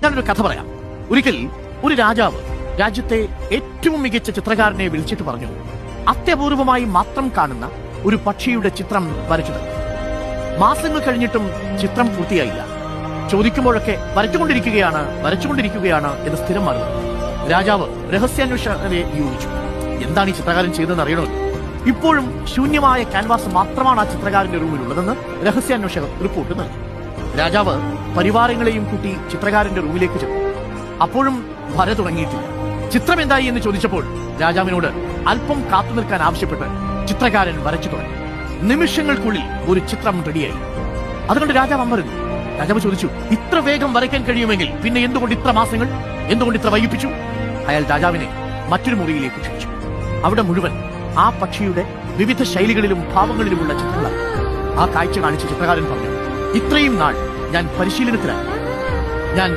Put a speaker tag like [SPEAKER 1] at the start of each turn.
[SPEAKER 1] ഞാനൊരു കഥ പറയാം. ഒരിക്കൽ ഒരു രാജാവ് രാജ്യത്തെ ഏറ്റവും മികച്ച ചിത്രകാരനെ വിളിച്ചിട്ട് പറഞ്ഞു, അത്യപൂർവമായി മാത്രം കാണുന്ന ഒരു പക്ഷിയുടെ ചിത്രം വരച്ചു. മാസങ്ങൾ കഴിഞ്ഞിട്ടും ചിത്രം പൂർത്തിയായില്ല. ചോദിക്കുമ്പോഴൊക്കെ വരച്ചുകൊണ്ടിരിക്കുകയാണ് എന്ന് സ്ഥിരം മറുപടി. രാജാവ് രഹസ്യാന്വേഷണത്തെ നിയോഗിച്ചു. എന്താണ് ഈ ചിത്രകാരൻ ചെയ്തതെന്ന് അറിയണമല്ലോ. ഇപ്പോഴും ശൂന്യമായ ക്യാൻവാസ് മാത്രമാണ് ആ ചിത്രകാരന്റെ റൂമിലുള്ളതെന്ന് രഹസ്യാന്വേഷകർ റിപ്പോർട്ട് നൽകി. രാജാവ് പരിവാരങ്ങളെയും കൂട്ടി ചിത്രകാരന്റെ റൂമിലേക്ക് ചെന്നു. അപ്പോഴും വര തുടങ്ങിയിട്ടില്ല. ചിത്രം എന്തായി എന്ന് ചോദിച്ചപ്പോൾ രാജാവിനോട് അല്പം കാത്തുനിൽക്കാൻ ആവശ്യപ്പെട്ട് ചിത്രകാരൻ വരച്ചു തുടങ്ങി. നിമിഷങ്ങൾക്കുള്ളിൽ ഒരു ചിത്രം റെഡിയായി. അതുകൊണ്ട് രാജാവ് അമ്പരന്നു. രാജാവ് ചോദിച്ചു, ഇത്ര വേഗം വരയ്ക്കാൻ കഴിയുമെങ്കിൽ പിന്നെ എന്തുകൊണ്ട് ഇത്ര മാസങ്ങൾ, എന്തുകൊണ്ട് ഇത്ര വൈകിപ്പിച്ചു? അയാൾ രാജാവിനെ മറ്റൊരു മുറിയിലേക്ക് ക്ഷണിച്ചു. അവിടെ മുഴുവൻ ആ പക്ഷിയുടെ വിവിധ ശൈലികളിലും ഭാവങ്ങളിലുമുള്ള ചിത്രങ്ങളാണ്. ആ കാഴ്ച കാണിച്ച ചിത്രകാരൻ പറഞ്ഞു, ഇത്രയും നാൾ ഞാൻ പരിശീലനത്തിലാണ്. ഞാൻ